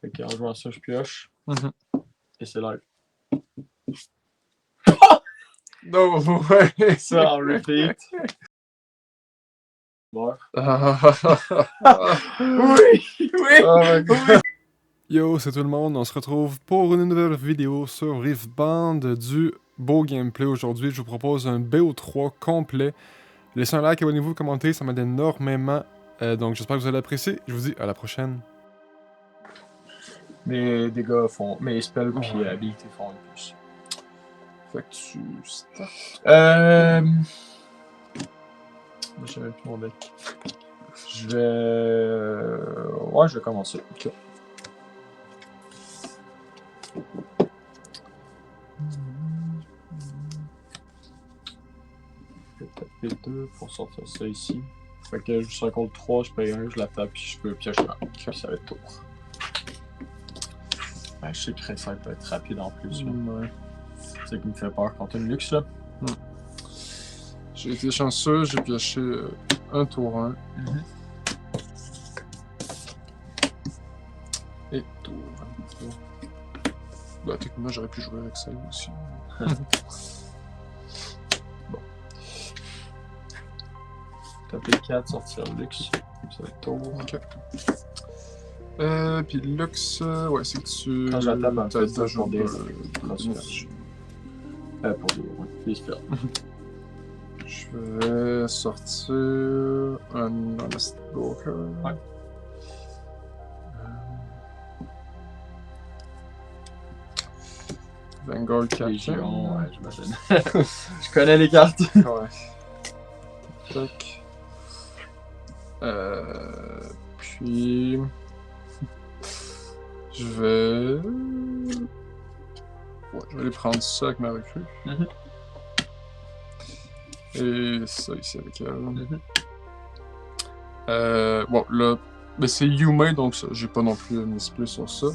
Fait qu'en jouant ça, je pioche. Et c'est live. No way! Ça en repeat. Bon. Oui! Oui! Oh my God. Oui! Yo, c'est tout le monde, on se retrouve pour une nouvelle vidéo sur Riftband du beau gameplay. Aujourd'hui, je vous propose un BO3 complet. Laissez un like, abonnez-vous, commentez, ça m'aide énormément. Donc j'espère que vous allez apprécier. Je vous dis à la prochaine. Mes dégâts font. Mes spells pis habilités font le plus. Fait que tu start. J'ai même plus mon deck. Je vais. Ouais, je vais commencer. Ok. Je vais taper 2 pour sortir ça ici. Fait que je suis contre 3, je paye 1, je la tape puis je peux piocher un. Puis ça va être tour. Ouais, je sais que ça peut être rapide en plus. Ouais. C'est ça qui me fait peur quand t'as une luxe là. J'ai été chanceux, j'ai pioché un tour 1. Et tour 1. Bah, techniquement, j'aurais pu jouer avec ça aussi. Bon. Taper 4, sortir luxe. Ça va être tour. Ok. Puis Lux, ouais, c'est que tu. Quand je la tape, en fait, ça, toujours je prends de l'énergie. Pour des spells. Je vais sortir un Honest Broker. Ouais. Vanguard Captain. Légion, ouais, j'imagine. Je connais les cartes. Ouais. Tac. Puis. Je vais. Ouais, je vais aller prendre ça avec ma recrue. Et ça ici avec elle. Bon, là, ben c'est Yume, donc j'ai pas non plus mis plus sur ça.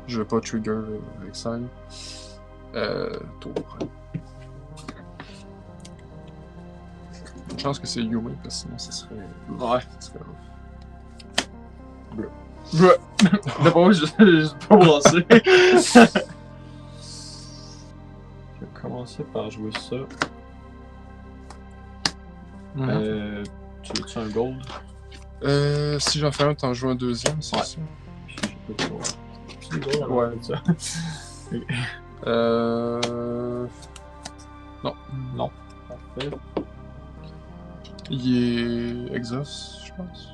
Je vais pas trigger Exile. Tour. Une chance que c'est Yume, parce que sinon ça serait. Ouais. Ça serait rough. Ouais. D'abord, je vais pas brasser. Je vais commencer par jouer ça. Tu veux-tu un gold? Si j'en fais un, t'en joues un deuxième, c'est ça? Je peux te voir. C'est des golds, Ouais. ça. Non. Non. Parfait. Il est exhaust, je pense.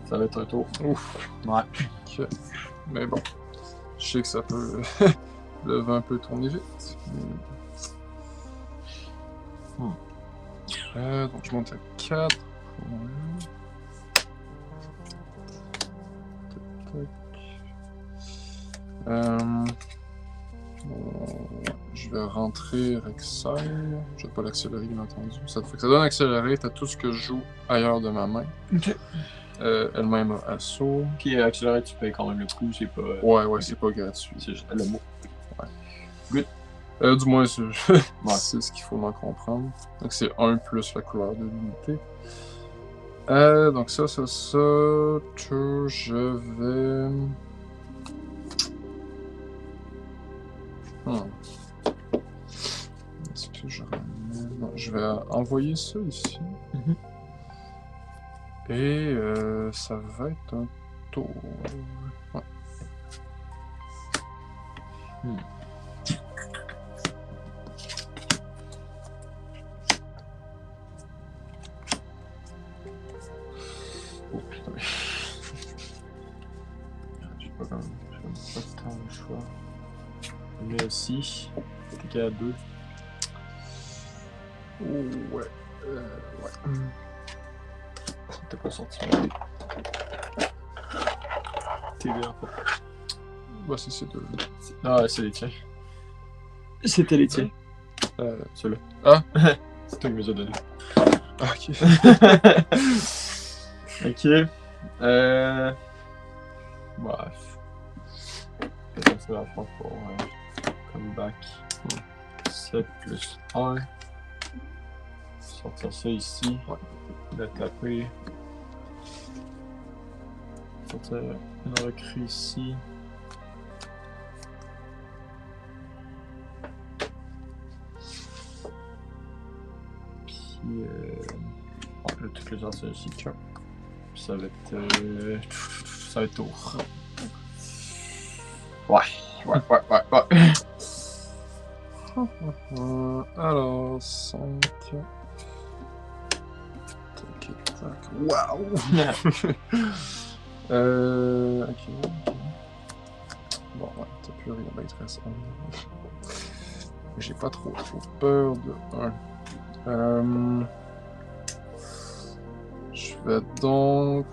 Ça va être un tour. Ouf. Ouais. Ok. Mais bon, je sais que ça peut. Le vent peut tourner vite. Donc je monte à 4. Je vais rentrer Exile. Je vais pas l'accélérer, bien entendu. Ça fait que ça donne accéléré, t'as tout ce que je joue ailleurs de ma main. Ok. Elle-même a assaut. Puis accéléré, tu payes quand même le coup, c'est pas. Ouais, c'est pas gratuit. C'est juste le mot. Du moins, c'est Ouais. c'est ce qu'il faut en comprendre. Donc c'est 1 plus la couleur de l'unité. Donc ça. Je vais. Est-ce que je ramène. Non, je vais envoyer ça ici. Et ça va être un tour. Ouais. Oh putain. J'ai pas tant le choix. Mais aussi, t'es qu'à 2. Oh, ouais. T'es pas sorti. T'es bien pas. Bah, c'est ces deux. Ah, c'est les tiens. C'était les tiens. Ceux-là. Ah! C'est toi qui me les as donnés. Ah, ok. Ok. Bref. C'est la fois pour come back. 7 plus 1. Sortir ça ici. Le taper. Sortir une recrue ici. Puis ouais, là, toutes les sorties ici, tiens. Puis ça va être tour. Ouais. Alors, 5. Tac, tac. Waouh! Ok. Bon, ouais, t'as plus rien, ben, il te reste 1. J'ai pas trop peur de 1. Je vais donc.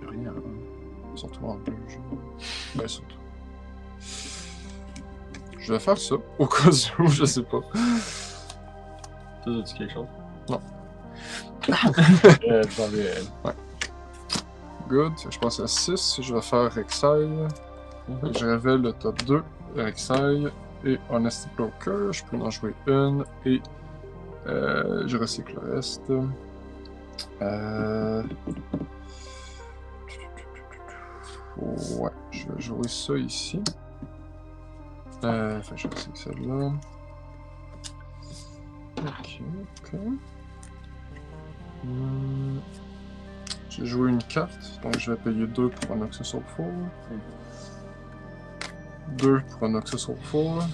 Rien. Surtout en bleu. Ben, surtout. Je vais faire ça, au cas où, je sais pas. Toi, as-tu quelque chose? Non. Dans les... Ouais. Good. Je passe à 6. Je vais faire Exile. Je révèle le top 2. Exile et Honesty Broker. Je peux en jouer une et je recycle le reste. Ouais, je vais jouer ça ici. Enfin, je recycle celle-là. Ok. J'ai joué une carte, donc je vais payer 2 pour un Noxus of Fall. 2 pour un Noxus of Fall.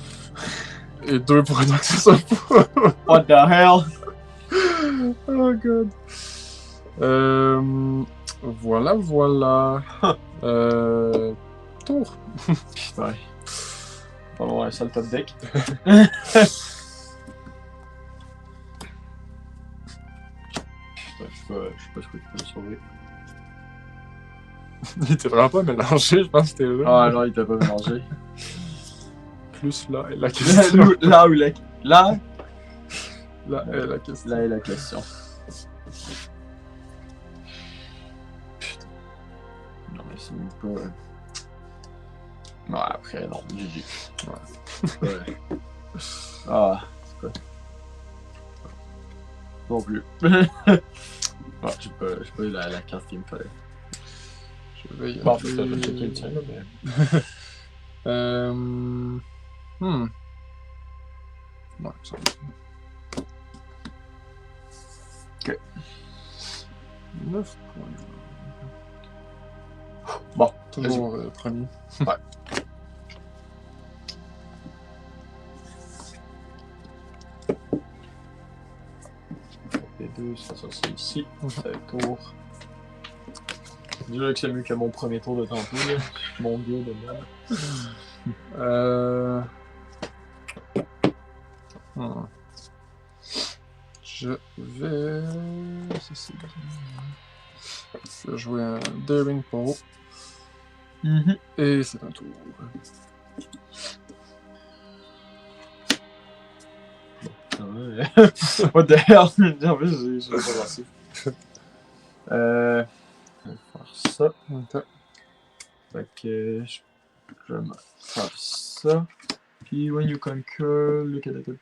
Et 2 pour un Noxus of Fall. What the hell? Oh god. Voilà. Tour. Putain. On va voir un seul top deck. Putain, je sais pas ce que tu peux me sauver. Il était vraiment pas mélangé, je pense que c'était là. Ah non, il t'a pas mélangé. Plus là est la question. Là où la... Là? Là est la question. Là est la question. Putain. Non mais c'est même pas... Non, après, non, GG. Ouais. Ah, c'est quoi? Non plus. Ah, j'ai pas eu la carte qu'il me fallait. Je vais y Bon, en fait, je vais checker le tien, là, mais... Ouais, ça va. Ok. 9 points. Bon, toujours premier. Ouais. Les deux, ça c'est ici. Ça va être tour. Déjà que c'est mieux que mon premier tour de tantôt, là. Mon dieu de merde. Je vais... Je vais jouer un Daring Paw. Et c'est un tour. What the hell? En plus, j'ai pas pensé. Je vais faire ça. Okay. Fait que je vais faire ça. Puis, when you conquer, look at the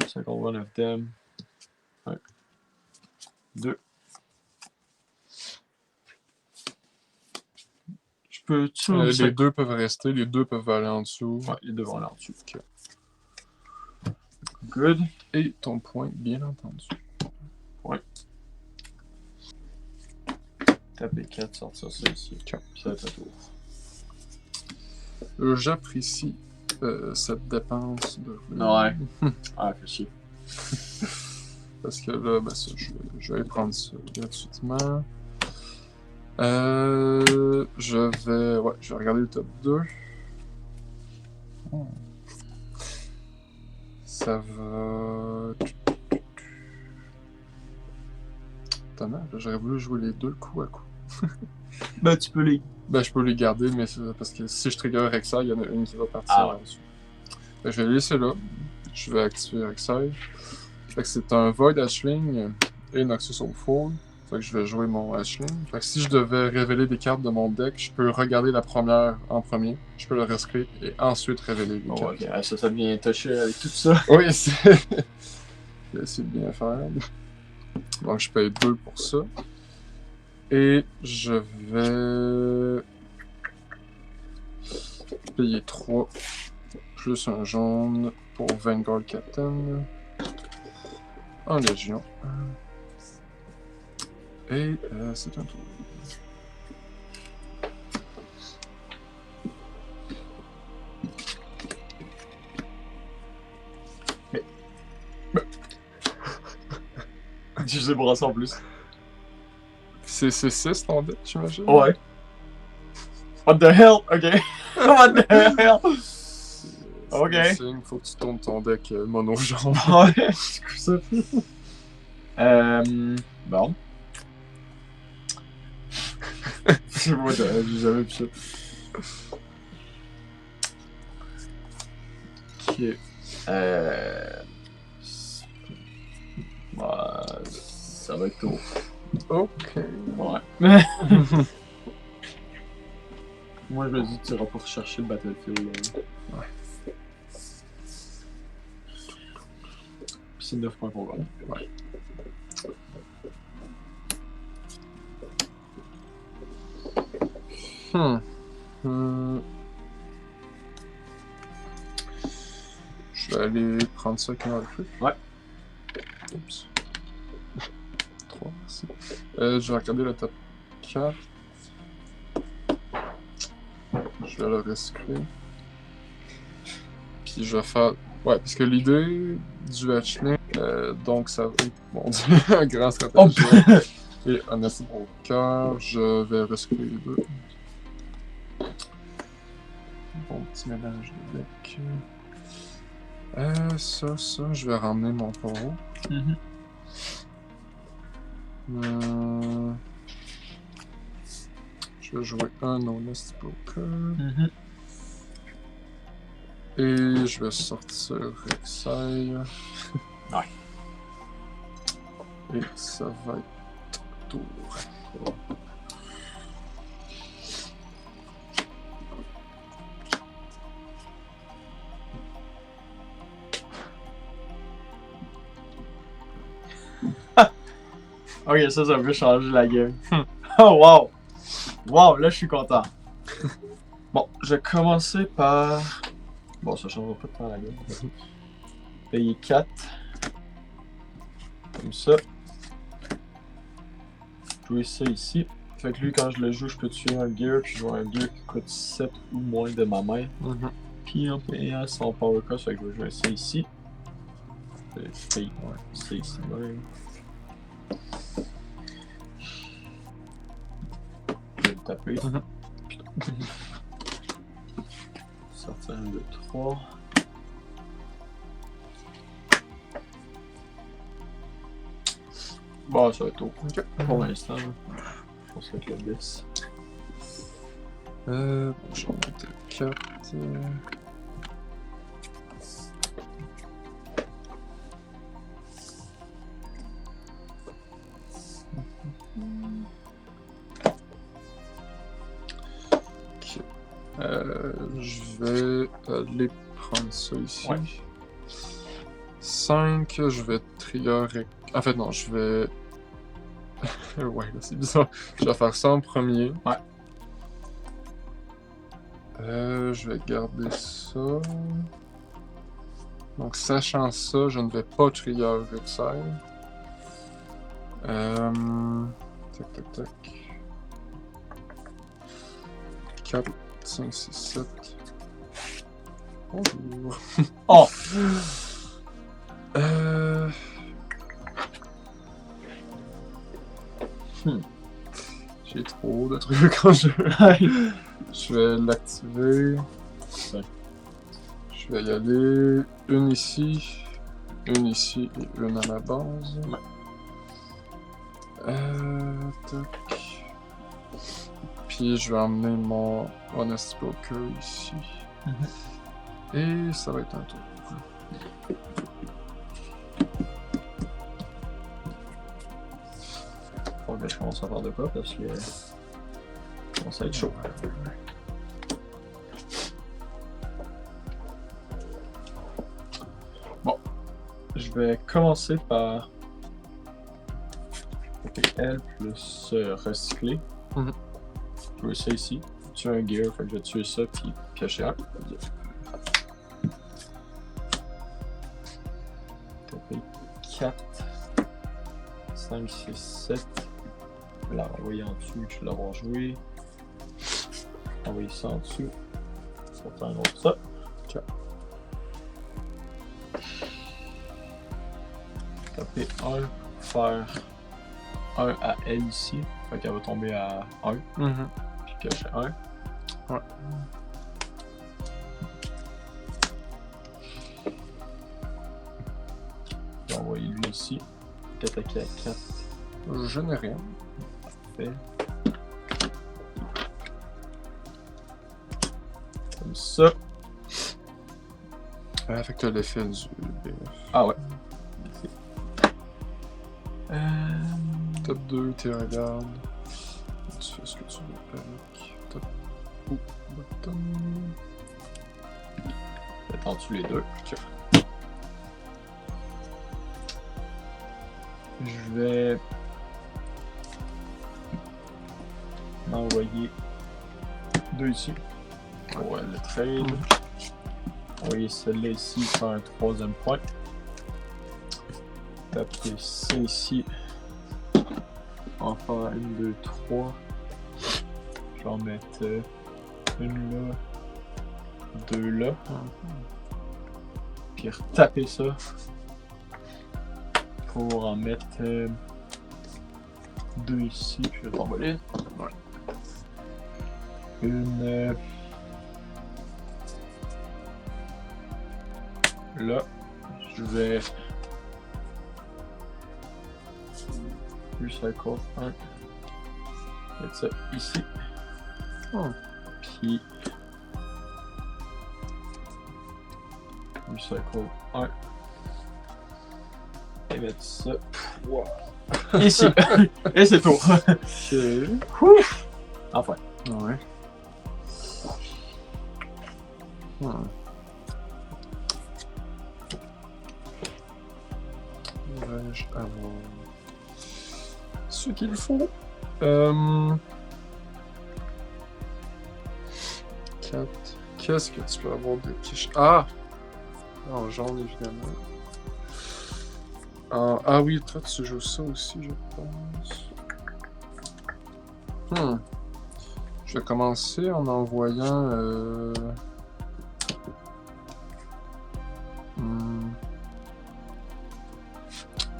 second one of them. Ouais. 2. Je peux tuer Les deux peuvent rester, les deux peuvent aller en dessous. Ouais, les deux vont aller en dessous. Okay. Good. Et ton point, bien entendu. Ouais. Taper 4, sortir ça ici. Okay. Puis ça va être à tour. J'apprécie cette dépense de... Ouais. Ah, fait chier. Parce que là, ben ça, je vais prendre ça gratuitement. Je vais regarder le top 2. Ça va... Étonnant, j'aurais voulu jouer les deux coup à coup. Ben, tu peux les... Ben, je peux les garder, mais parce que si je trigger Exile, il y en a une qui va partir Ah ouais. en dessous. Fait que je vais les laisser là. Je vais activer Exile. Fait que c'est un Void Ashling et Noxus of Fall. Fait que je vais jouer mon Ashling. Fait que si je devais révéler des cartes de mon deck, je peux regarder la première en premier, je peux le rescrire et ensuite révéler les Oh, cartes. ok, ça devient touché avec tout ça. Oui, c'est... J'ai essayé de bien faire. Donc je paye 2 pour ça. Et je vais payer 3 plus un jaune pour Vanguard Captain en Légion. Et c'est un tour. Je sais pour ça en plus. C'est 6 ton deck, j'imagine? Ouais. What the hell? Ok. What the hell? Ok. Il faut que tu tournes ton deck mono jaune. Ouais, c'est quoi ça? Bon. C'est moi, j'ai jamais vu ça. Ok. Ouais, ça va être tôt. Ok. Ouais. Moi, je me dis, tu iras pas rechercher le Battlefield. Là. Ouais. Puis c'est 9 points qu'on gagne. Ouais. Je vais aller prendre ça qui m'a le plus. Ouais. Oups. 3, merci. Je vais regarder le top 4. Je vais le recycler. Puis je vais faire... Ouais, parce que l'idée du hatchling, donc ça va être, mon dieu, un grand stratégie. Et honnêtement, au cœur, je vais recycler les deux. Bon petit mélange de deck. Ça, je vais ramener mon taureau. Je vais jouer un Honest Broker. Et je vais sortir Rek'Sai. Ouais. Et ça va être tour. Ok, ça peut changer la game. Oh wow! Wow, là je suis content. Bon, je vais commencer par... Bon, ça changera pas de temps la game. Payer 4. Comme ça. Jouer ça ici. Fait que lui, quand je le joue, je peux tuer un gear, puis jouer un gear qui coûte 7 ou moins de ma main. Puis en payant son power cost, fait que je vais jouer ça ici. C'est ici. Ouais. Je vais le taper. Sortir un 2, 3. Bon, ça va être tôt. Ok. Pour l'instant, je pense que le 10. Bon, je vais monter le 4. Ok. Je vais aller prendre ça ici. Ouais. 5, je vais trigger. En fait, non, je vais. Ouais, là, c'est bizarre. Je vais faire ça en premier. Ouais. Je vais garder ça. Donc, sachant ça, je ne vais pas trigger Rek'Sai. Tac, tac, tac. 4, 5, 6, 7. Bonjour. Oh! J'ai trop de trucs en jeu. Je vais l'activer. Ouais. Je vais y aller. Une ici et une à ma base. Tac. Puis je vais emmener mon Honest Broker ici. Et ça va être un tour. Faut que je commence à faire de quoi parce que. Ça commence à être chaud. Bon. Je vais commencer par Taper L plus recycler. Mhm. Je veux ça ici. Tuer un gear, fait que je vais tuer ça puis piocher un. Taper 4, 5, 6, 7. Je vais la renvoyer en dessous, je vais l'avoir joué. Envoyer ça en dessous. Sortir un autre ça. Ok. Taper 1, faire 1 à L ici. Fait qu'elle va tomber à 1. Puis piocher 1. Ouais. Je vais envoyer lui ici. Puis attaquer à 4. Je n'ai rien. Parfait. Comme ça. Fait que t'as l'effet du BF. Ah ouais. Merci. Top 2, tu regardes. Tu fais ce que tu veux avec. Top. Oh, bottom. Mettre en dessous les deux. Ok. Je vais m'envoyer 2 ici. Ouais, le trade. Envoyer celle-là ici, faire un 3e point. Taper ça ici. En faire 1, 2, 3. Je vais en mettre une là, 2 là. Puis retaper ça. Pour en mettre 2 ici, puis je vais t'envoler. Ouais. Une là, je vais recycle 1, mettre ça ici. Puis recycle 1. Et mettre ça ici. Et c'est tout. Ok. Enfin. Ouais. Vais-je avoir ce qu'il faut? 4. Qu'est-ce que tu peux avoir de quiche? Ah! En jaune, évidemment. Ah oui, toi, tu joues ça aussi, je pense. Je vais commencer en envoyant...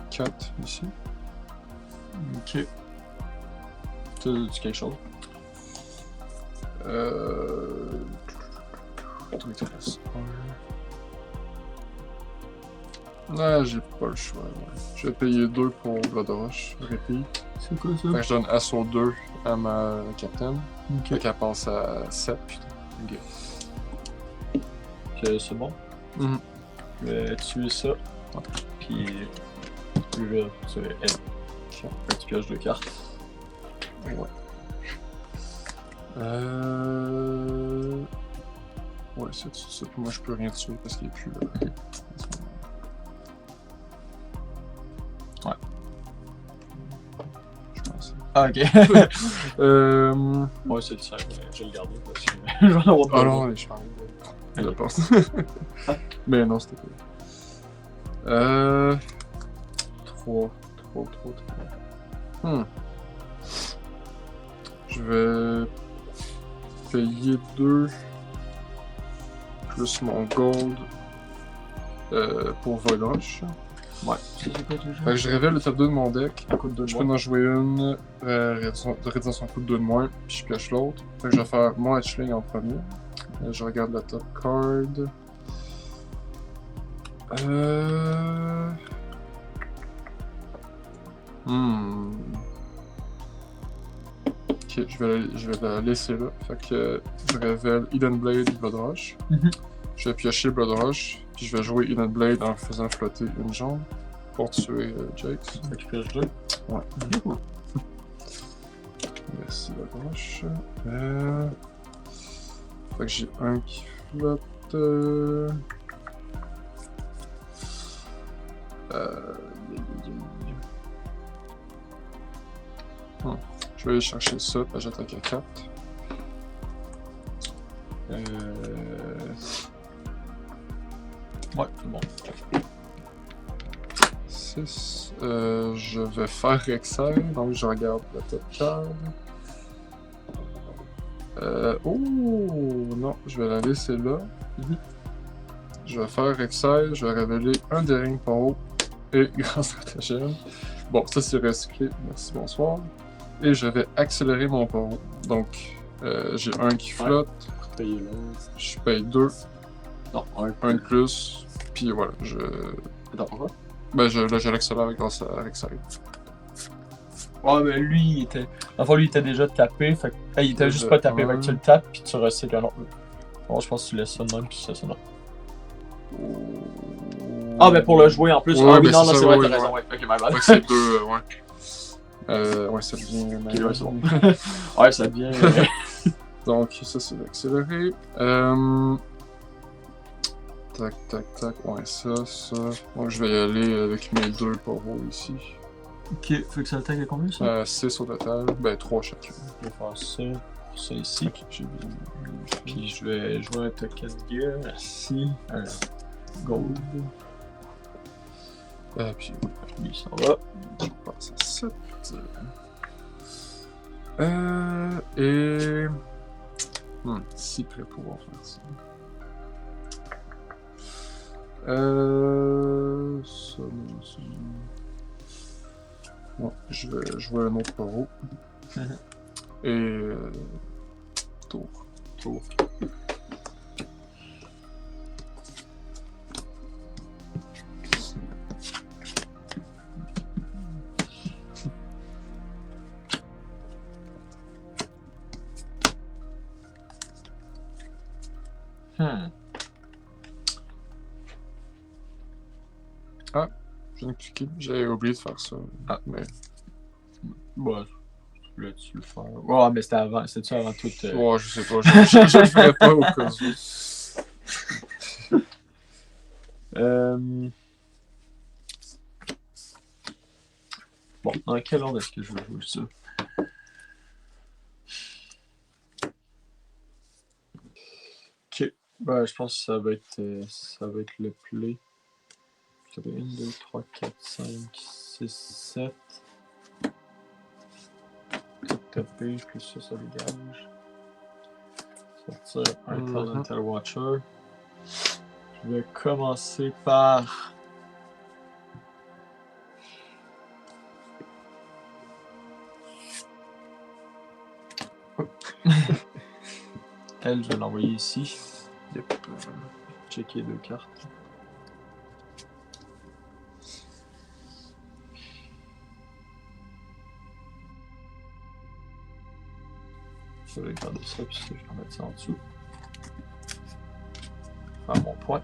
4 ici. Ok. Tu as quelque chose? Toi, il te reste un. Non, j'ai pas le choix. Ouais. Je vais payer 2 pour Bloodrush, repeat. C'est quoi ça? Fait que je donne assaut 2 à ma capitaine. Fait Ok. qu'elle passe à 7. Putain. Ok, c'est bon. Mhm. Je vais tuer ça. Puis lui là, tu es elle. Fait que tu pioches 2 cartes. Ouais. Ouais, c'est ça. Puis moi, je peux rien tuer parce qu'il est plus là. Ouais. Je pense. Ah, ok. Ouais, c'est le sien, mais je vais le garder parce que je vais en avoir Ah besoin. non, les charmes. Je pense. Mais non, c'était pas. 3. Je vais payer 2 plus mon gold pour Voloche. Ouais. C'est quoi déjà? Fait que je révèle le top 2 de mon deck. Un coup de 2 Je peux en jouer une, réduisant son coût de 2 de moins, puis je pioche l'autre. Fait que je vais faire mon hatchling en premier. Je regarde la top card. Ok, je vais la laisser là. Fait que je révèle Eden Blade Bloodrush. Je vais piocher Bloodrush, puis je vais jouer Eden Blade en faisant flotter une jambe pour tuer Jax. Fait que je pioche 2. Ouais. Merci Bloodrush. Fait que j'ai un qui flotte. Je vais aller chercher ça, puis j'attaque à 4. Ouais, c'est bon. 6. Je vais faire Exile, donc je regarde la top card. Oh non, je vais la laisser là. Je vais faire Exile, je vais révéler un Daring Paro et Grand Stratagème. Bon, ça c'est recyclé, merci, bonsoir. Et je vais accélérer mon Paro. Donc, j'ai un qui flotte, Payer l'autre. je paye 2, Non, un de plus, puis voilà, je. Attends, pourquoi? Ben, là, je l'accélère grâce à Exile. Ouais, mais lui, il était. Enfin, lui, il était déjà tapé. Fait que. Il était Déjà juste pas tapé. un. Fait que tu le tapes, puis tu recycles un autre. Bon, je pense que tu laisses ça de même, puis ça, c'est non. Ah, mais pour le jouer en plus. Ouais, Ah oui, ben, non, c'est non, ça, c'est vrai, ouais, t'as raison. Ouais, ok, my bad. Fait que c'est 2, ouais. Ouais, ça devient. Ok, ouais, c'est bon. Ouais, ça devient. Donc, ça, c'est l'accéléré. Tac, tac, tac. Ouais, ça. Donc, je vais y aller avec mes 2 poros ici. Ok, fait que ça attaque à combien ça? 6 au total. Ben, 3 chacun. Je vais faire ça pour ça ici. Ok, j'ai bien. Puis je vais jouer un token gear ici. Un gold. Puis, Lui, il s'en va. je passe à 7. Et. Si prêt pour pouvoir faire ça. Ça, non, ça. Bon, je vais jouer un autre paro. Et. Tour. Ah, je viens de cliquer. J'avais oublié de faire ça. Ah. Mais. Ouais, tu voulais-tu le faire? Ouais, mais c'était avant. C'était-tu avant tout? Ouais, je sais pas. Je le ferai pas au cas où. Bon, dans quel ordre est-ce que je vais jouer ça? Ok. Ben, je pense que ça va être le play. Ça va être 1, 2, 3, 4, 5, 6, 7. Tout taper, puis ça dégage. Sortir un Talented Watcher. Je vais commencer par. Elle, je vais l'envoyer ici. Yep. Checker 2 cartes. Je vais garder ça, puis je vais mettre ça en dessous. Faire mon point.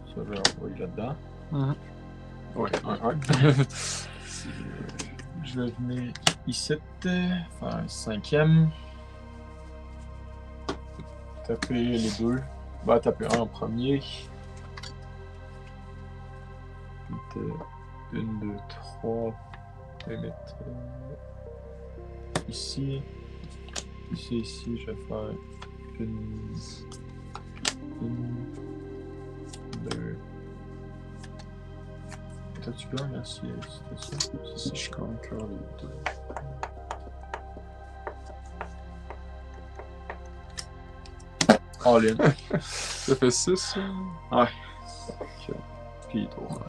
Ça, je vais l'envoyer là-dedans. Ouais. Je vais venir ici, faire un 5e. Taper les 2. Bah, taper un en premier. 1, 2, 3. Je vais mettre ici. Ici, je vais faire une 2. T'as-tu gagné là, si c'était ça? Si je conquer les 2. All in. Ça fait 6, ça? Ouais. Ok. Puis tour.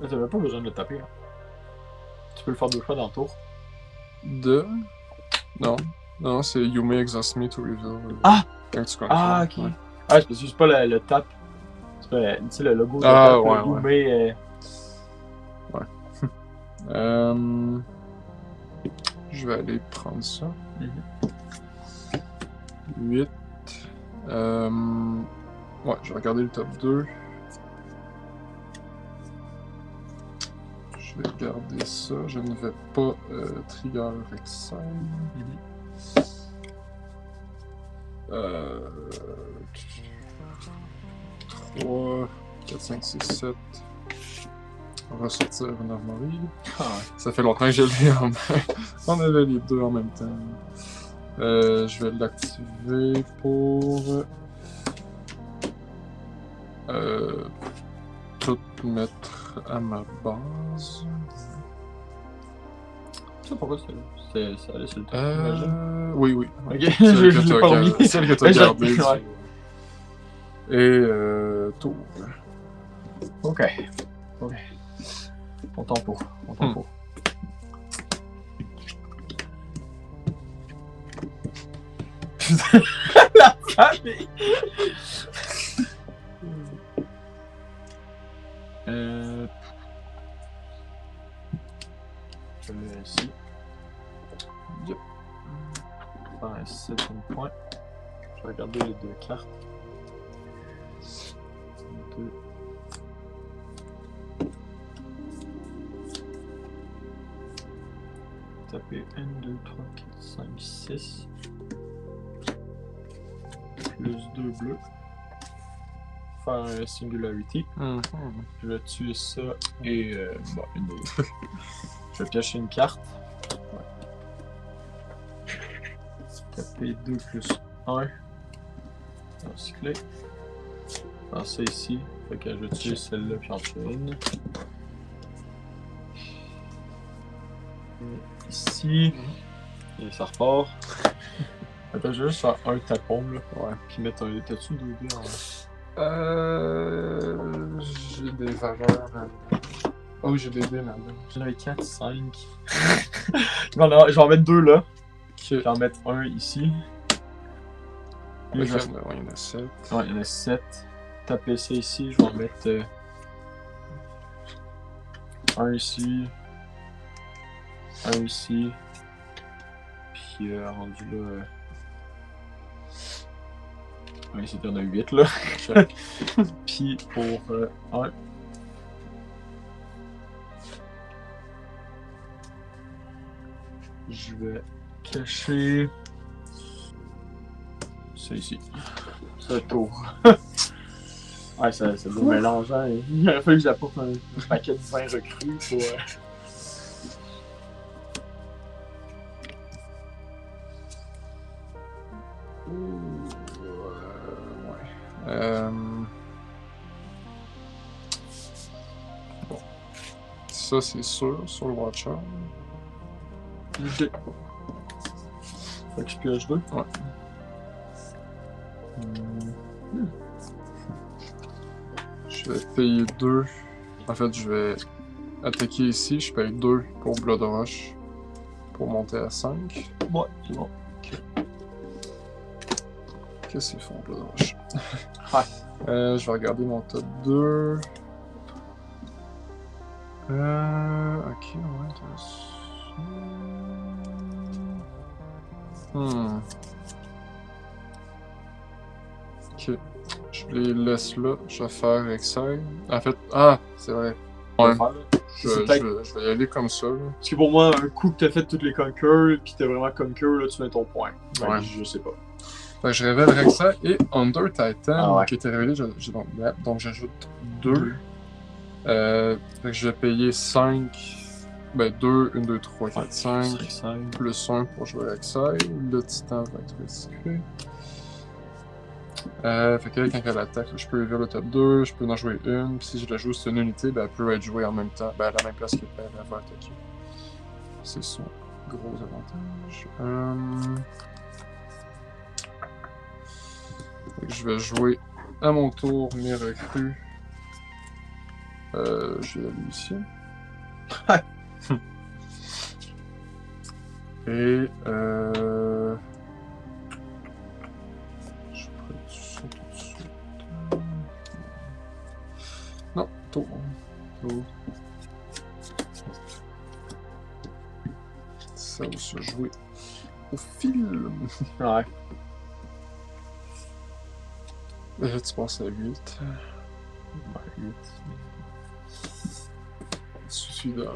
T'avais pas besoin de le taper. Hein. Tu peux le faire 2 fois dans le tour. 2? Non. Non, c'est You may exhaust me to reveal. Ah! Quand tu conquer. Ah, ok. Ouais. Ah, c'est parce que c'est pas le tap. C'est pas, tu sais, le logo de Ah, tap, ouais, le You ouais. may. Je vais aller prendre ça. Mhm. 8. Ouais, je vais regarder le top 2. Je vais garder ça. Je ne vais pas trigger Exile. 3, 4, 5, 6, 7. Ressortir une armoire. Ah, Ça fait longtemps que je l'ai en main. On avait les deux en même temps. Je vais l'activer pour tout mettre à ma base. tu sais pourquoi ça allait sur le top, j'imagine. Oui, oui. Ok, Celle je que l'ai t'as pas gar- remis. Celle que t'as Mais je- gardée. ouais. Et tour. Ok. On t'en pour. La famille! Je vais ici. Yep. Faire un 7e point. Je vais regarder les deux cartes. 2. Taper 1, 2, 3, 4, 5, 6. Plus 2 bleus. Faire un singularity. Je vais tuer ça et bon, une autre. Je vais piocher une carte. Taper 2 plus 1. Recycler. Faire ça ici. Fait que je vais tuer celle-là puis en tuer une. Ici. Et ça repart. Attends, je vais juste faire un tapon là. Ouais. Puis mettre un. T'as-tu 2 dés en. J'ai des valeurs. Oh, j'ai des dés là-dedans. J'en ai 4, 5. je vais en mettre 2 là. Je Ok. vais en mettre un ici. Il Puis je vais- y en a 7. Ouais, il y en a 7. Taper ça ici, je vais en mettre un ici. Un ici. Puis rendu là. Ouais, c'était on a 8 là. Puis pour 1. Je vais cacher ça ici. Ça tour. Ouais, c'est beau mélangeant. Il aurait fallu que j'apporte un paquet de vin recru pour. Bon. Ça, c'est sûr, sur le Watcher. Ok. Fait que je pioche 2. Ouais. Je vais payer 2. En fait, je vais attaquer ici. Je paye 2 pour Blood Rush. Pour monter à 5. Ouais, c'est bon. Qu'est-ce qu'ils font, Blood Rush? Ouais. Je vais regarder mon top 2. Ok, ouais, Ok. Je les laisse là. Je vais faire Exile. En fait, c'est vrai. Ouais. Je vais y aller comme ça. Là. Parce que pour moi, un coup que t'as fait toutes les conquers, pis t'as vraiment conquer, là, tu mets ton point. Ben, Ouais. je sais pas. Fait que je révèle Rexa et Under Titan Ah ouais. qui était révélé. Donc j'ajoute 2. Fait que je vais payer 5. Ben 2, 1, 2, 3, 4, 5. 5. Plus 1 pour jouer Rexa. Le Titan va être recyclé. Fait que là, quand elle attaque, je peux ouvrir le top 2, je peux en jouer une, puis si je la joue sur une unité, ben, elle peut être jouée en même temps, ben, à la même place qu'elle va attaquer. C'est son gros avantage. Fait que je vais jouer à mon tour mes recrues. Je vais aller ici. Et je pourrais tout ça tout de suite. Non, tour. Ça va se jouer au film. Ouais. Là, tu passes à 8. Ouais, 8. Il suffit d'un.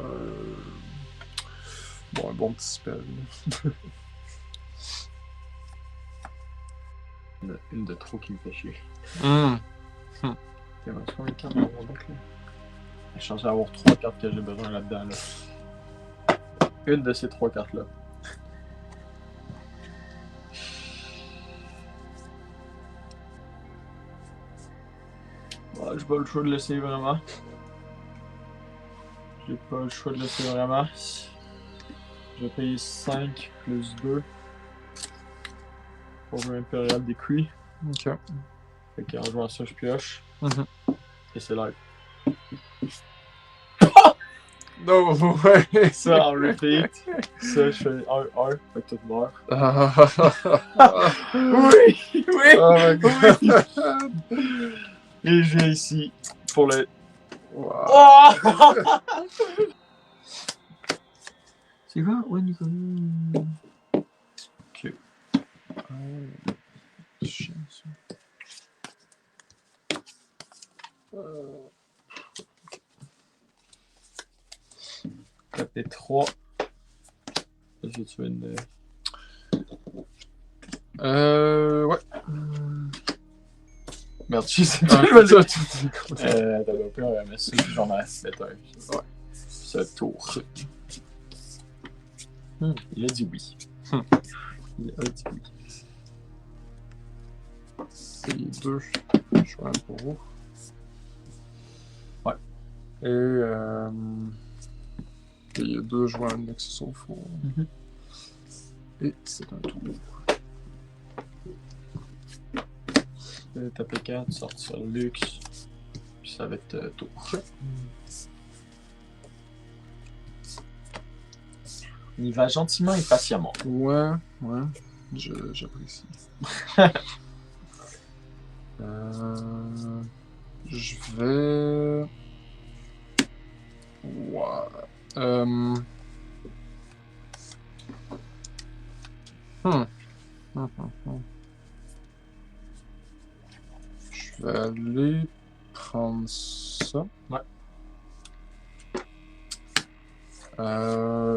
Bon, un bon petit spell. Une de trop qui me fait chier. Hmm. Il y a combien de cartes dans mon deck là? Je suis censé avoir 3 cartes que j'ai besoin là-dedans. Là. Une de ces 3 cartes-là. Ouais, j'ai pas le choix de laisser vraiment. J'ai pas le choix de laisser vraiment. Je vais payer 5 plus 2 pour un Imperial Decree. Ok. Fait qu'en jouant ça, je pioche. Mhm. Et c'est live. Non, ouais. Ça en repeat. Ça, je fais 1-1. Fait que tout meurt. Oui! Oui! Oh my god. Et je viens ici pour le. Wow. Oh! C'est quoi? Ouais, Nicolas. Ok. Chiant, ça. Taper 3. J'ai tué une. Ouais. Merde, je sais Ah, pas. ça, tout est T'avais pas un MSC, puis j'en ai fait un. Ouais. Ce tour. Il a dit oui. Il a dit oui. payer 2 joueurs pour vous. Ouais. Et payer 2 joueurs Nexus au fond. Et c'est un tour. Taper 4, sortir luxe. Puis ça va être tour. Il va gentiment et patiemment. Ouais, ouais. J'apprécie. Je vais. Ouais. Je vais aller prendre ça. Ouais.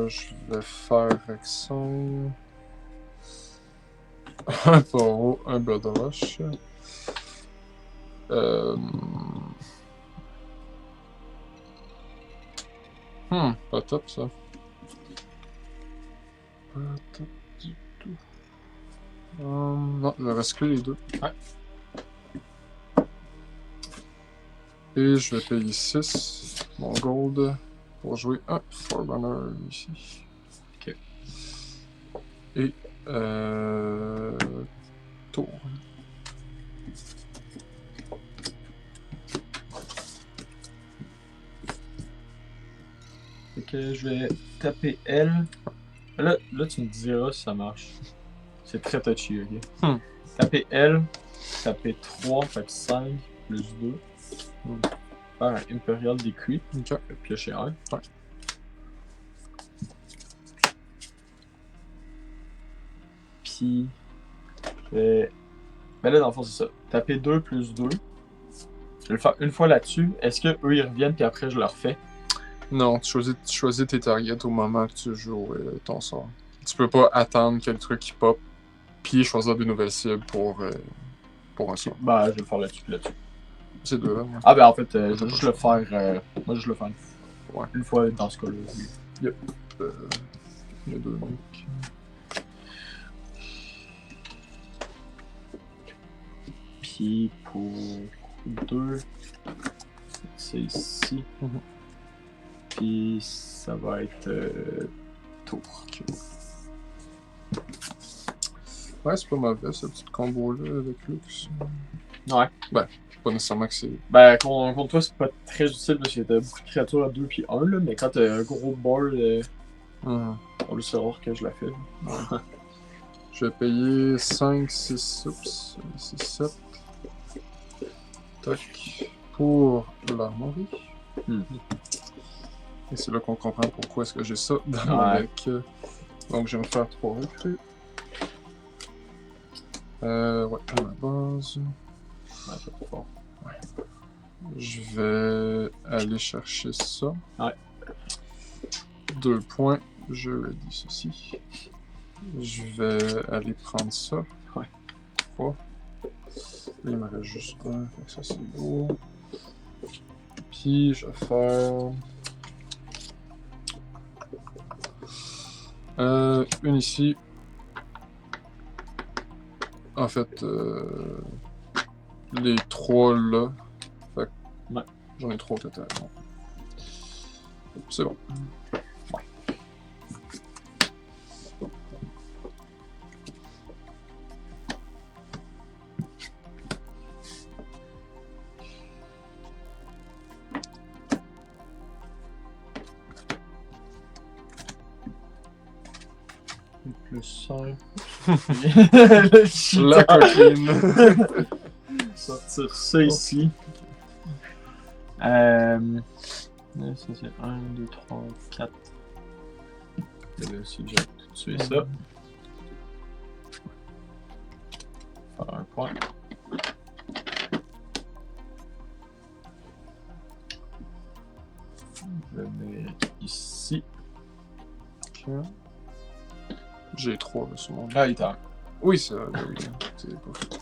Je vais faire accent. Un poro, un Blood Rush. Pas top ça. Pas top du tout. Non, je vais recycler les deux. Ouais. Et je vais payer 6 mon gold pour jouer un Forerunner ici. Ok. Et tour. Fait que je vais taper L. Là, tu me diras si ça marche. C'est très touchy, ok? Taper L, taper 3, fait que 5 plus 2. Faire un Imperial Decree. Ok. Fait piocher 1. Ouais. Puis. Je vais. Mais là, dans le fond, c'est ça. Taper 2 plus 2. Je vais le faire une fois là-dessus. Est-ce que eux ils reviennent puis après je le refais? Non, tu choisis tes targets au moment que tu joues ton sort. Tu peux pas attendre que le truc qui pop, puis choisir de nouvelles cibles pour un sort. Bah, je vais le faire là-dessus puis là-dessus. C'est deux là. Ah, ben en fait, je vais juste le faire. Moi, je le fais Ouais. une fois dans ce cas-là. Yep. Il y a 2 mecs. Puis pour 2, c'est ici. Puis ça va être tour. Ouais, c'est pas mauvais ce petit combo-là avec Lux. Ouais. Ben, pas nécessairement que c'est. Ben, contre toi, c'est pas très utile parce que t'as beaucoup de créatures à 2 puis 1, là, mais quand t'as un gros board, on le savoir que je la fais. Je vais payer 5, 6, 7. Tac. Pour l'armorie. Et c'est là qu'on comprend pourquoi est-ce que j'ai ça dans mon deck. Donc je vais me faire 3 recrues. Ouais, à la base. Ouais, c'est trop fort. Ouais. Je vais aller chercher ça. Ouais. 2 points. Je ready ceci. Je vais aller prendre ça. Ouais. 3. Là, il me reste juste un, fait que ça c'est beau. Puis je vais faire. Une ici. En fait, les 3 là. Fait que Ouais. j'en ai 3 au total. Bon. C'est bon. Plus 5. Le cheater. La coquine. Sortir ça ici. Là, ça c'est 1, 2, 3, 4. Et là aussi, j'ai tout tué ça. Faire un point. Je vais mettre ici. Ok. J'ai 3 là sur mon. Ah, il est en. Oui, c'est vrai. Oui, c'est pas fait.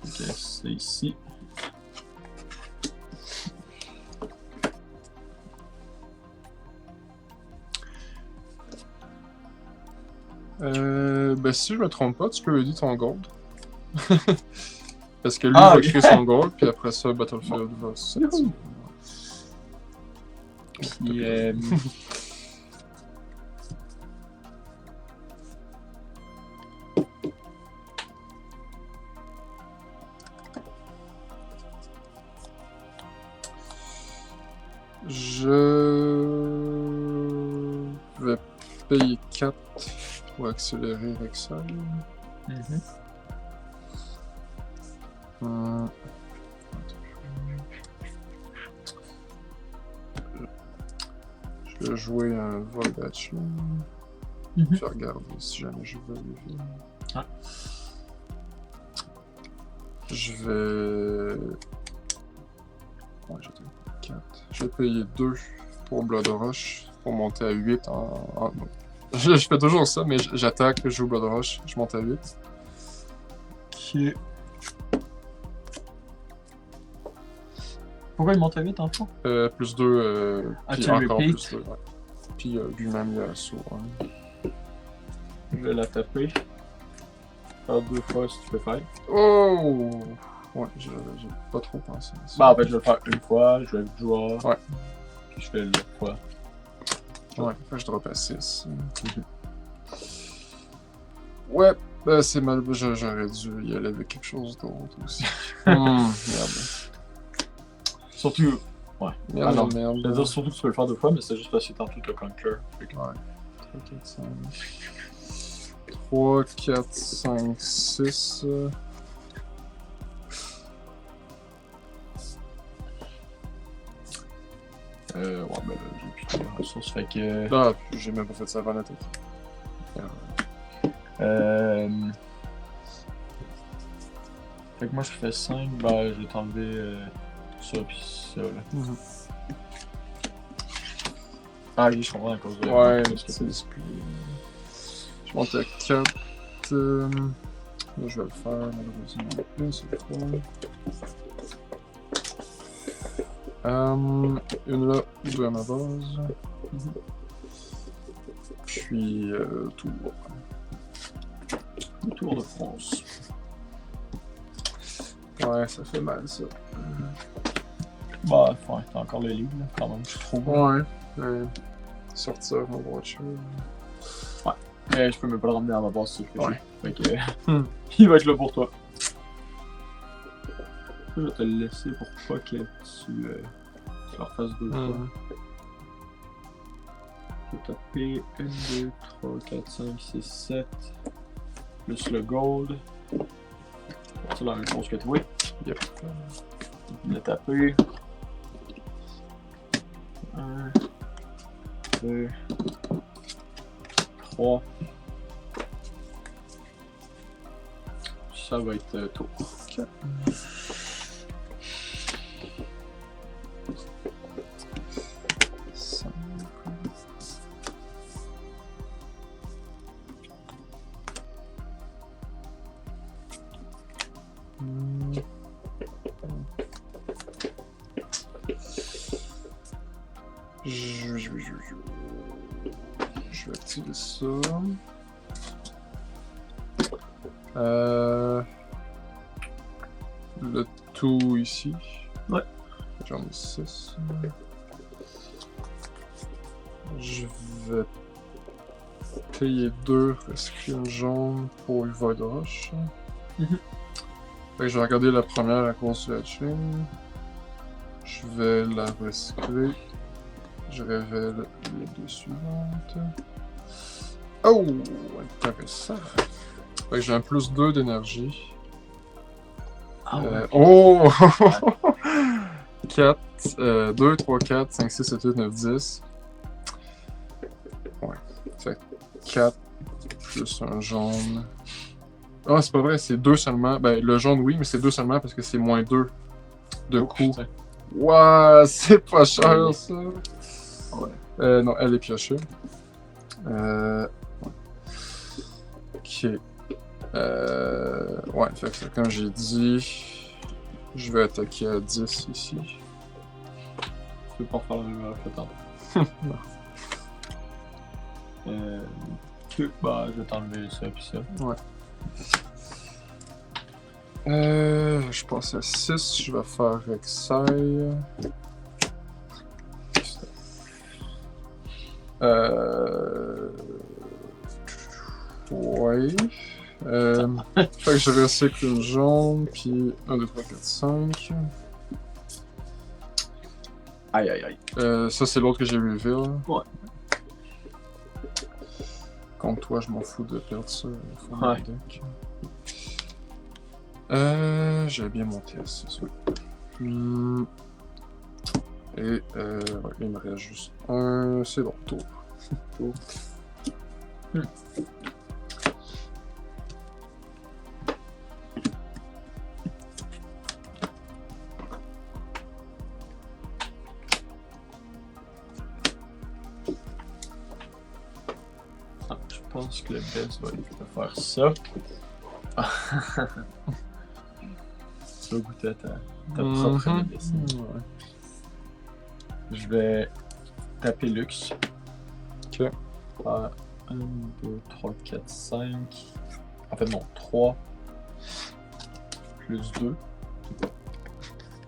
Ok, c'est ici. Ben si je me trompe pas, tu peux aider ton gold. Parce que lui Ah, va ok. créer son gold, puis après ça, Battlefield va se. Puis, Je vais payer 4 pour accélérer avec ça. Hum. Je vais jouer un vol batch. Je vais regarder si jamais je veux les villes. Ah. Je vais. Ouais, j'ai 4. Je vais payer 2 pour Blood Rush pour monter à 8 en. Je fais toujours ça, mais j'attaque, je joue Blood Rush, je monte à 8. Ok. Pourquoi il monte à 8 en fond? Plus 2, Ah, puis tu encore repeat? plus 2. Ouais. Puis lui-même, il a assaut. Ouais. Je vais la taper. Faire 2 fois si tu peux faire. Oh! Ouais, j'ai pas trop pensé à ça. Bah, en fait, je vais le faire une fois, je vais le jouer. Ouais. Puis je fais l'autre fois. Ouais, fait que je drop à 6. Ouais, ben c'est mal. J'aurais dû y aller avec quelque chose d'autre aussi. Merde. Surtout. Ouais. Merde, Ah non, merde. je veux dire surtout que tu peux le faire 2 fois, mais c'est juste parce que tantôt t'as Conquer. Fait que- Ouais. 3, 4, 5, 6. Ouais, ben là, j'ai plus de ressources. Fait que. Ah, j'ai même pas fait ça avant la tête. Fait que moi je fais 5, ben je vais t'enlever ça pis ça là. Ah oui, je comprends à cause de Ouais, parce que c'est je monte à 4. Là, je vais le faire, malheureusement. Une seule fois. Une là, 2 à ma base. Puis tout. le tour de France. Ouais, ça fait mal ça. Bah, ouais, t'as encore le livre là, quand même, je trouve. Ouais. Sortir mon voiture. Mais je peux même pas le ramener à ma base si je fais Ouais. Fait que. Il va être là pour toi. Je vais te le laisser pour pas que tu le refasses 2 fois. Je vais taper 1, 2, 3, 4, 5, 6, 7. Plus le gold. C'est la même chose que toi. Yep. Le taper. 1, 2, 3. Ça va être tour. Ok. Je vais activer ça. Le tout ici. Ouais. J'en ai 6. Je vais payer 2 rescue jaune pour une Void Rush. Mhm. Fait que je vais regarder la première à cause du hatchling. Je vais la recycler. Je révèle les 2 suivantes. Oh! Intéressant. Fait que j'ai un plus 2 d'énergie. Ah ouais. Oh! 4, 2, 3, 4, 5, 6, 7, 8, 9, 10. Ouais. Fait 4 plus un jaune. Ah, c'est pas vrai, c'est 2 seulement. Ben, le jaune, oui, mais c'est 2 seulement parce que c'est moins 2 de Oh, coups. putain. Ouah, c'est pas cher Ouais. ça. Ouais. Non, elle est piochée. Ouais. Ok. Ouais, fait que comme j'ai dit, je vais attaquer à 10 ici. Tu peux pas refaire la même affaire, attends. Non. Bah, je vais t'enlever ça puis ça. Ouais. Je passe à 6, je vais faire Rek'Sai. Ouais. Fait que je recycle une jaune, puis 1, 2, 3, 4, 5. Aïe aïe aïe. Ça, c'est l'autre que j'ai reveal. Ouais. Contre toi, je m'en fous de perdre ça. Ouais. Deck. J'ai bien monté à 6. Et ouais, il me reste juste un. C'est bon, tour. Tour. Ah, je pense que le best va être de faire ça. Tu vas goûter à ta propre médecine. Ouais. Je vais taper Lux. Ok. Faire 1, 2, 3, 4, 5. En fait, non, 3 plus 2.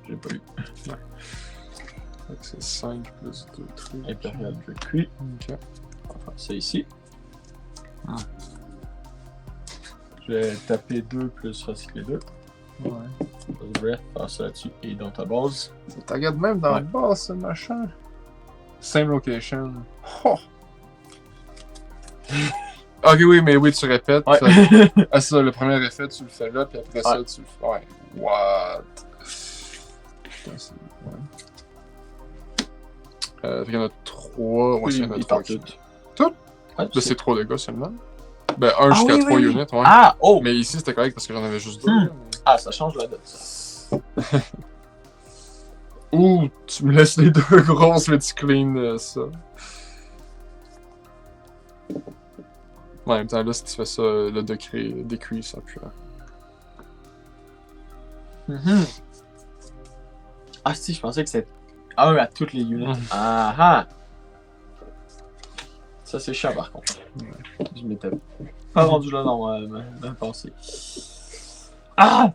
J'ai pas eu. Fait que c'est 5 plus 2 trucs. Impérial Recruit. Ok. On va faire ça ici. Je vais taper 2 plus recycler 2. Ouais. Breath, faire ça là-dessus et dans ta base. Ça t'agace même dans Ouais. le bas, ce machin. Same location. Oh. Ok, oui, mais oui, tu répètes. Ouais. Ah, ça, le premier effet, tu le fais là, puis après ça, tu le fais. Ouais. What? Putain, c'est. Ouais. Fait qu'il y en a 3. Ouais, il y en a 3. toutes. Toutes? Ouais, Là, c'est 3 dégâts seulement. Ben, 1 jusqu'à oui, 3 oui. units, ouais. Ah, oh! Mais ici, c'était correct parce que j'en avais juste 2. Ah, ça change la date, ça. Ouh, tu me laisses les 2 grosses, mais tu clean ça. En même temps, là, si tu fais ça, le decrease, ça pue. Ah, si, je pensais que c'était. Ah, oui, à toutes les units. Mhm. Ah ah! Ça, c'est chiant par contre. Je m'étais pas rendu là dans ma pensée. Ah!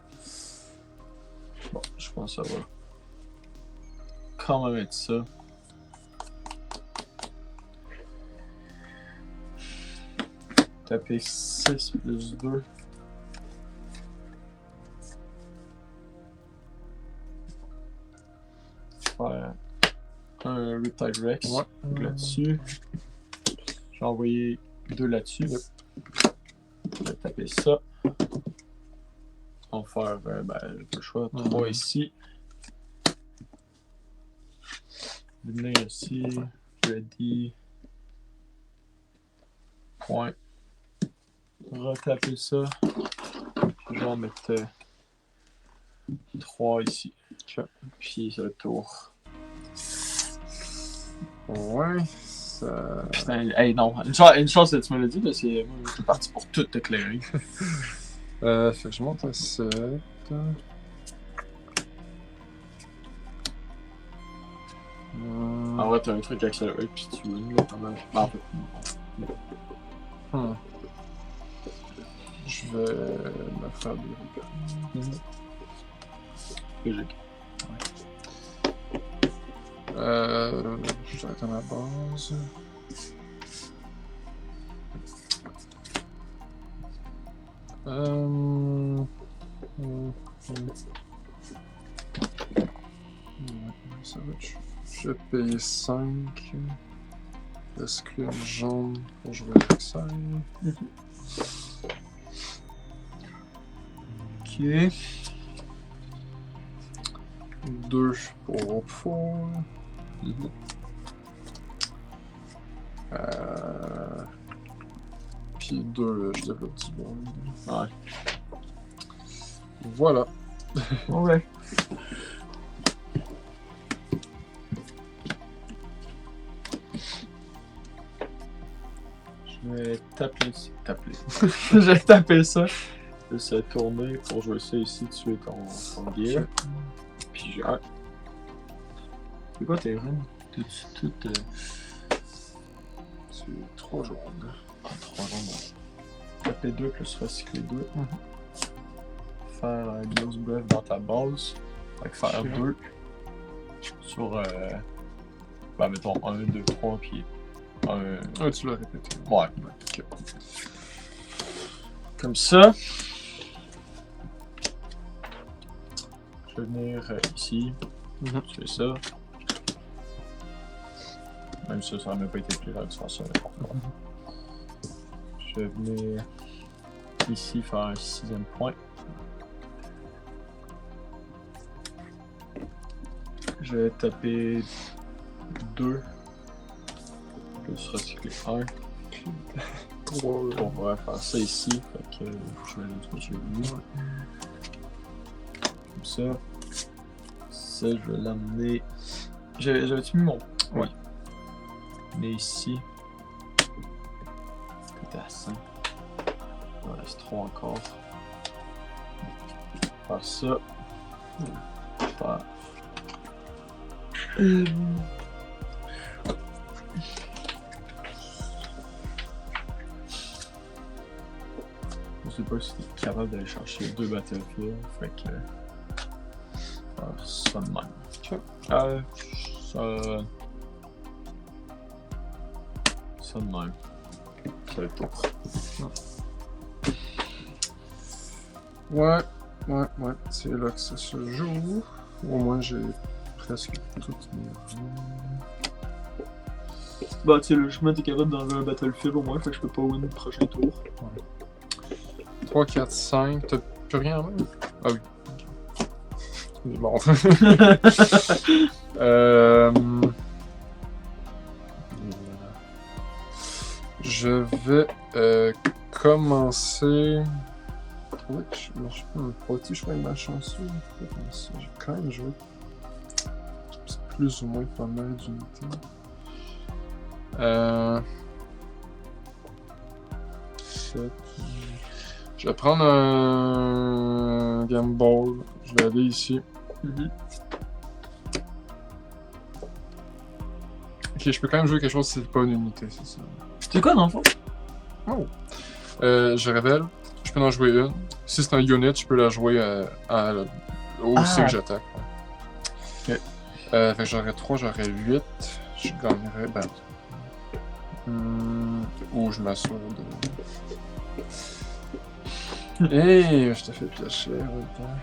Bon, je pense que ça va quand même être ça. Taper 6 plus 2. Faire un Riptide Rex là-dessus. Je vais envoyer 2 là-dessus. Je vais taper ça. On va faire le choix 3 ici. Venir ici. Ready. Point. Retaper ça. Je vais en mettre 3 ici. Puis c'est le tour. Ouais, ça. Putain, hey non, une chance que tu me l'as dit, parce que moi, je suis parti pour tout éclairer. Fait que je monte à 7. Ah En vrai, t'as un truc accéléré, puis tu win, là, pendant... En fait, Je vais me faire des repères. logique. Je vais être à ma base. Ça va être... Je vais payer 5. Esclave jaune pour jouer avec ça. Ok. 2 pour Hopeful. Puis 2, je développe du bon. Ouais. Voilà. Ouais. Je vais taper. Je vais taper ça. Je vais se tourner pour jouer ça ici, tuer ton gear. Puis j'ai. C'est quoi tes runes? Tout. C'est 3 jours. Ah, 3 jours. Taper 2 plus recycler 2. Faire Ghost Breath dans ta base. Fait que faire 2 sur. Ben, mettons 1, 2, 3, puis 1. Ah, tu l'as répété. Ouais. Ok. Comme ça. Je vais venir ici. Je fais ça. Même si ça n'a même pas été plus rapide de faire ça. Je vais venir ici faire un 6e point. Je vais taper 2 plus recycler 1. 3 pour faire ça ici. Fait que je vais le jouer comme ça. Ça, je vais l'amener. J'avais-tu mis mon. Ouais. Mais ici. C'était à 5. Il en reste 3 encore. Faire ça. Faire. Je sais pas si t'es capable d'aller chercher 2 Battlefield, fait que. Faire ça de même. Ça de même. Ça va être tour. Ouais, c'est là que ça se joue. Au moins j'ai presque toutes mes runes. Bah, tu sais, logiquement, t'es capable d'enlever un Battlefield au moins, fait que je peux pas win le prochain tour. 3, 4, 5, t'as plus rien en main? Ah oui. Il est mort. Je vais commencer. Ouais, je suis pas un proti, je crois que ma chanceux. J'ai quand même joué plus ou moins pas mal d'unités. Je vais prendre un Game Ball. Je vais aller ici. Ok, je peux quand même jouer quelque chose si c'est pas une unité, c'est ça. C'est quoi dans le fond? Oh. Je révèle. Je peux en jouer une. Si c'est un unit, je peux la jouer aussi que j'attaque. Ouais. Ok. Fait que j'aurais 3, j'aurais 8. Je gagnerais. Ou je m'assure de. Hey, je te fais flasher en même temps.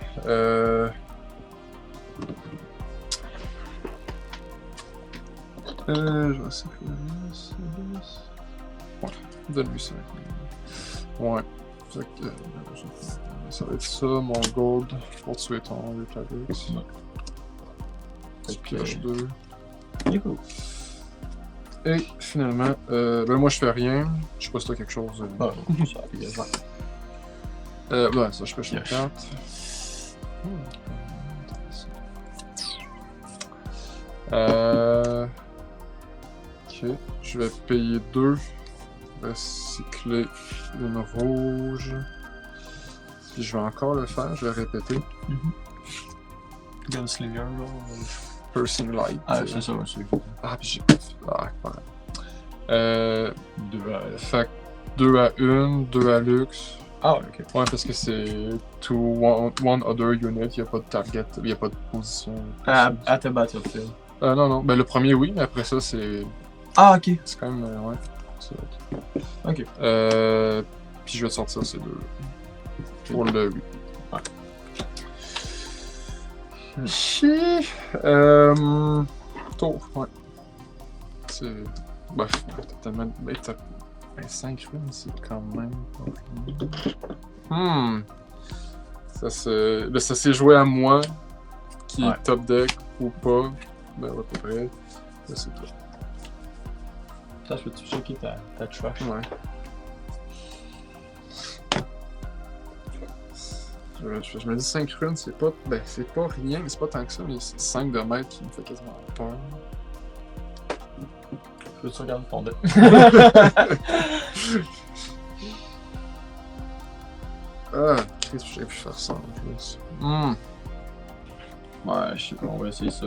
Je vais essayer de faire ça. Ouais, donne-lui ça. Ouais. Fait que, ça va être ça, mon gold, pour tuer ton Republics. Fait que pioche 2. Et finalement, moi je fais rien. Je sais pas si t'as quelque chose. Ah, ça Ouais, ça je pêche une carte. Ok, je vais payer 2. Recycler une rouge. Puis je vais encore le faire, je vais répéter. Gunslinger, là. Piercing Light. Ah, c'est ça, aussi. Ah, puis j'ai pas fait. Ah, voilà. 2 à... Fait 2 à 1, 2 à luxe. Ah, ok. Ouais, parce que c'est to one other unit, il n'y a pas de target, il n'y a pas de position. At a battlefield. Non, non. Ben, le premier, oui, mais après ça, c'est. Ah, ok. C'est quand même. Ouais. C'est Ok. Puis je vais te sortir ces deux. Pour le 8. Ouais. Chi. Tour, ouais. C'est. Bref, t'as tellement. Ben, t'as. 5 runes, c'est quand même pas rien. Ça s'est joué à moi, qui est top deck ou pas. Ben, à peu près. Là, c'est toi. Ça, je peux-tu checker ta trash? Ouais. Je me dis 5 runes, c'est pas. Ben, c'est pas rien, mais c'est pas tant que ça, mais c'est 5 de mètre qui me fait quasiment peur. Peux-tu regarder ton deck? Ah, Chris, j'aurais pu faire ça en plus. Ouais, je sais pas, on va essayer ça.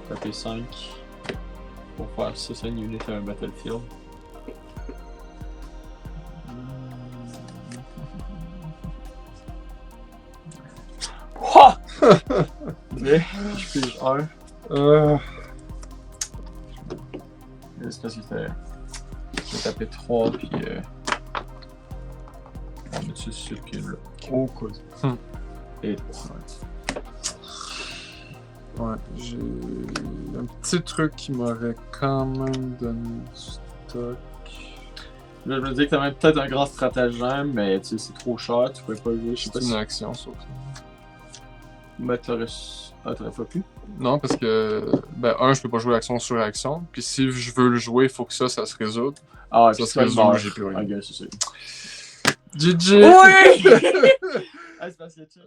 Taper 5 pour faire 6 unit à un battlefield. Mais, je pige 1. C'est parce que je vais taper 3 puis on va mettre ça sur le cul là. Au coude. Et 3. Ouais, j'ai un petit truc qui m'aurait quand même donné du stock. Là, je me dis que t'as même peut-être un grand stratagème, mais tu sais, c'est trop cher, tu pourrais pas jouer, je sais pas C'est si. une action surtout. Mais t'aurais pas pu. Non, parce que, ben, je peux pas jouer action sur action. Puis si je veux le jouer, il faut que ça se résout. Ah, Ça puis se résout, j'ai plus rien. Ok, c'est ça. GG! Oui! Ah, c'est parce que tu